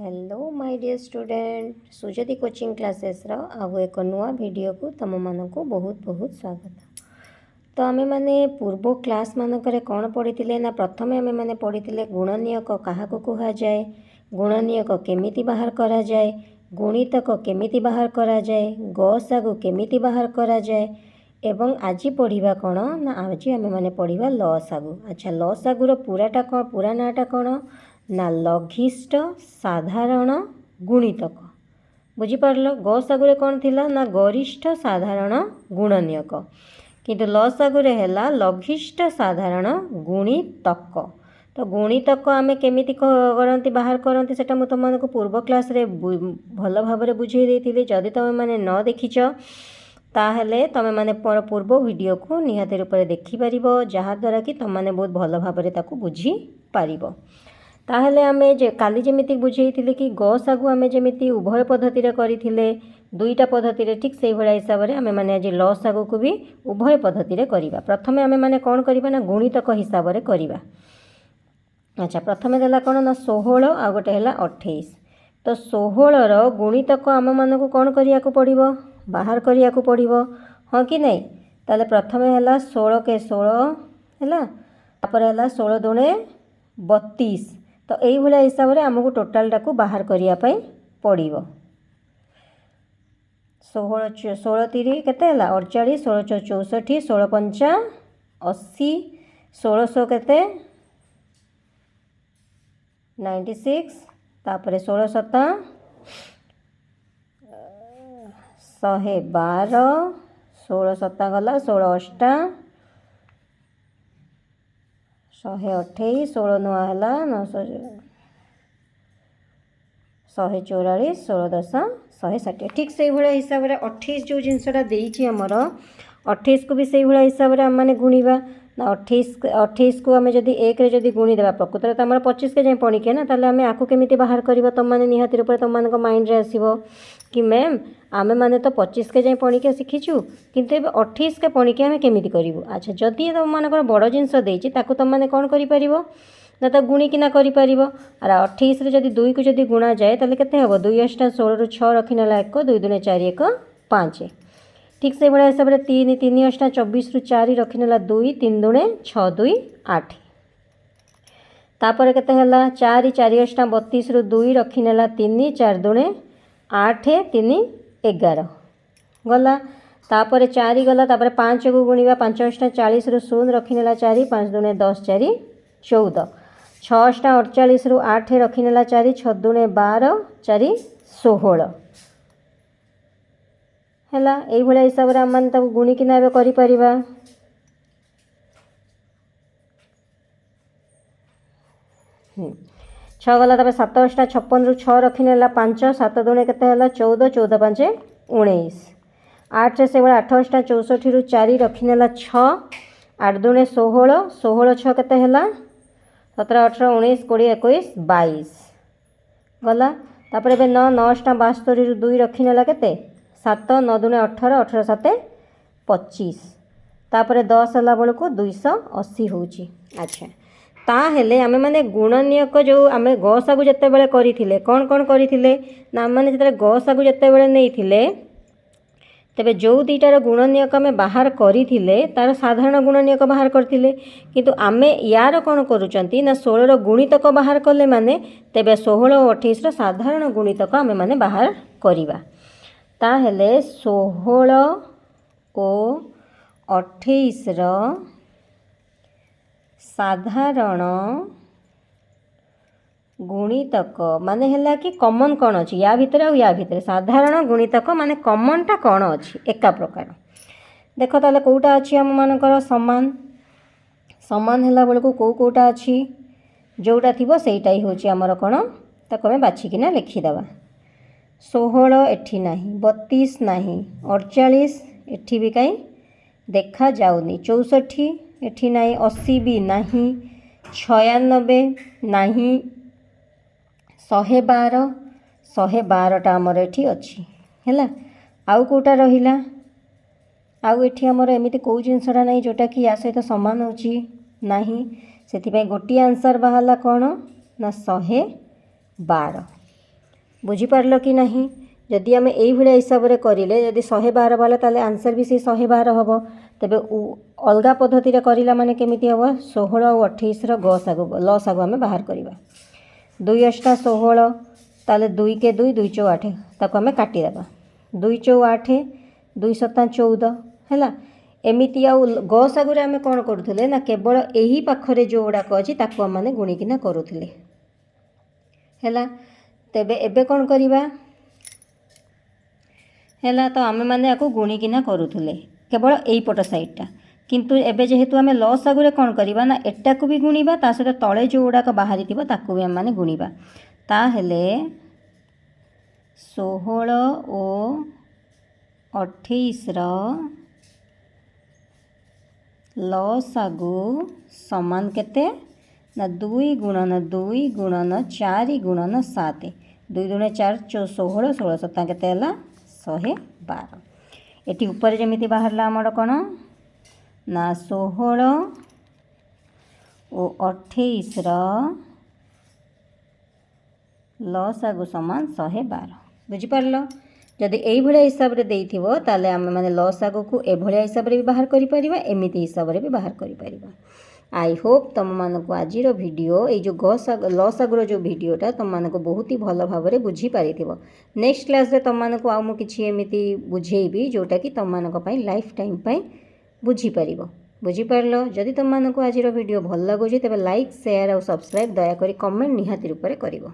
Hello my dear student Sujati coaching classes आउ एक नुआ वीडियो को तुम मानक बहुत बहुत स्वागत। तो आमे माने पूर्व क्लास मानक कौन पढ़ी ना प्रथम आमे माने पढ़ी गुणनियक क्या कह जाए, गुणनियक केमिति बाहर करा जाए, गुणितक केमिति बाहर करा जाए, गसागु केमिति बाहर करा जाए एवं आज पढ़ा कौन ना आज आमे माने पढ़ा लसागु। अच्छा लसागुर पूराटा कौन, पूरा नाटा कौन ना लघिष्ठ साधारण गुणितक। बुझीपार गसागुरे कौन थिला ना गरिष्ठ साधारण गुणनियक, किंतु लसागुरे हैला लघिष्ठ साधारण गुणितक। तो गुणितक आमे केमिति करंती बाहर करंती सेटा मु तुमको पूर्व क्लास रे भल भाबरे बुझेई देइथिली। जदि तुम माने न देखिछ ताहले तुम माने पूर्व वीडियो को निहाती रूप से देखिपार, जहाँद्वारा कि तुम माने बहुत भल भाबरे ताकू बुझी पारिबो। ताहले आमे जे काली जेमिति बुझेइथिले कि गसागु आमे जेमिति उभय पद्धति रे करिथिले दुईटा पद्धति रे, ठीक से भलिया हिसाब रे आमे माने आज लसागु को भी उभय पद्धति रे करिबा। प्रथमे आमे माने कोन करिबा ना गुणितक हिसाब रे करिबा। अच्छा प्रथमे देला कोन ना 16 आ गोटे हैला 28। तो 16 रो गुणितक आम मानकु कोन करिया को पड़िबो, बाहर करिया को पड़िबो, हां कि नै। ताले प्रथमे हैला 16 के 16 हैला, तापर हैला 16 दुणे 32। तो यही भाया हिसाब से आमको टोटालटा को बाहर करिया पई पड़िबो। 16 3 केते हैला 48, 16 64, 16 5 80, 1600 केते 96, तापर 16 7 112, 16 7 गला 16 8 128, 16 नुआ है 144, 16 10 160। ठीक से भाया हिसाब से 28 जो जिनसटा देइछि हमर 28 को भी से भाया हिसाब से आम मैंने गुणिबा ना 28 को आम जदि 1 रे जदि गुणी देबा प्रकृत में तो आम 25 के जाए पणिके ना, ताले आम आकु केमिति बाहर करबा तुम माने निहाती रूप तुम मान माइंड रे आसीबो कि मैम आमे माने तो 25 के जाए पणिके शिखिछु किंतु एबे 28 के पणिके आमे केमिति करिवु। अच्छा जदि तुम मानकर बड़ जिनस देइछि ताकु तुम माने कोन करि परिबो ना तो गुणी किना करि परिबो। और 28 रे जदि 2 को जदि गुणा जाए ताले केते हबो 2 8 16 रु 6 रखिनेला 1, 2 2 4 1 5। ठीक से भाया हिसाब से 3 3 8 24 रु 4 रखिनेला 2, 3 2 6 2 8। तापर केते हला 4 4 8 32 रु 2 रखिनेला 3, 4 2 8 3 11 गला। तापर 4 गला, तापर 5 को गुणिबा 5 8 40 रु 0 रखिनेला 4, 5 2 10 4 14, 6 8 48 रु 8 रखिनेला 4, 6 2 12 4 16 हैला। एई भलिया हिसाब रे हम माने ताको गुणी किना एबे करि परिबा। छः गला, तापर 7 8 56 रु 6 रखिनेला 5, 7 2 केते हला 14, 14 5 19, 8 से 8 8 64 रु 4 रखिनेला 6, 8 2 16, 16 6 केते हला 17 18 19 20 21 22 गला। तापर एबे 9 9 8 72 रु 2 रखिनेला केते 7, 9 2 18, 18 7 25, तापर 10 हला बेलू 280 होची। अच्छा ताहेले आमे माने गुणनियक जो आमे गसागु जत्ते बेले करिथिले कोन कोन करिथिले ना माने जत्ते गसागु जत्ते बेले नेइथिले तेबे जो दुईटार गुणनियक आमे बाहर करिथिले तार साधारण गुणनियक बाहर करथिले, किंतु आमे यार कोन करूचंती ना 16 रो गुणितक बाहर करले माने तेबे 16 और 28 रो साधारण गुणितक आमे माने बाहर करिबा। ताहेले 16 और 28 रो साधारण गुणितक माने हैला कि कॉमन कौन अच्छी या भितर और या भितर साधारण गुणितक माने कॉमनटा कौन अच्छी एका प्रकार। देख ताले कोटा अच्छी आम मानकर समान समान हैला बेलू कोटा अच्छी जोटा थिबो सेइटा ही होची हमर कोन ताको हम बाछिकिना लिखिदेबा। 16 एठी नाही, 32 नाही, 48 एठी भी कहीं देखा जाउनी, 64 एठी नाही, 80 भी नाही, 96 नाही, 112 112टा आमर एठी अच्छी हैला। आउ कोटा रहिला आउ एठी आमर एमिति को जिनसटा नहीं जोटा कि या सहित समान होची नाही, से गोटे आंसर बाहला कौन ना 112। बुझीपार कि नहीं। जदि आम ये हिसाब से करें जदि 112 वाला ताले आंसर भी से 112 हम तेरे अलग पद्धति करला माने केमिति हम 16 और 28 ग सागु ल सागु आम बाहर करवा 2 × 8 = 16 ताले 2 के 2 2 × 8 ताको आम काटिदेबा 2 × 8 2 × 7 = 14 है एमती आउ ग सागु आम कौन करूँ ना केवल यही पाखरे जो गुड़ाक अच्छी ताको आम मैंने गुणिकिना करूँ है तेबे एबे कौन करवा है तो आम मैंने या गुणिकिना करूँ केवल यही पट साइडटा किंतु एबे जेहेतु आम ल सागुरे कौन करवा ना एटा को भी गुणिबा ता सहित तले जो गुड़ाक बाहरी थी ताकू भी आम मैंने गुणिबा ताहेले 16 और 28 ल सागु समान केते ना 2 × 2 × 4 × 7 2 × 4 16 16 7 केते 112 एटी ऊपर जमीती बाहर आमर कौन ना 16 और 28 ल सागु समान 112 बुझीपार। जदि यही हिसाब से देइथिबो ताले आम माने ल सागु को एभलिया हिसाब से भी बाहर करि परिबा एमिति हिसाब से भी बाहर करि परिबा। आई होप तुम मानक आज वीडियो ये जो ल सागुर जो वीडियोटा तुम मानक बहुत ही भल भाव में बुझी पारिथिबो। नेक्स्ट क्लास रे तुम मानक आउ मु किछि एमिति बुझेइबी जोटा कि तुम मानक पई लाइफ टाइम पई बुझी पारिबो बुझीपार। जदि तुम मानक आज वीडियो भल लगुଛି तेबे लाइक शेयर और सब्सक्राइब दया करी कमेंट निहाती रूप में करिवो।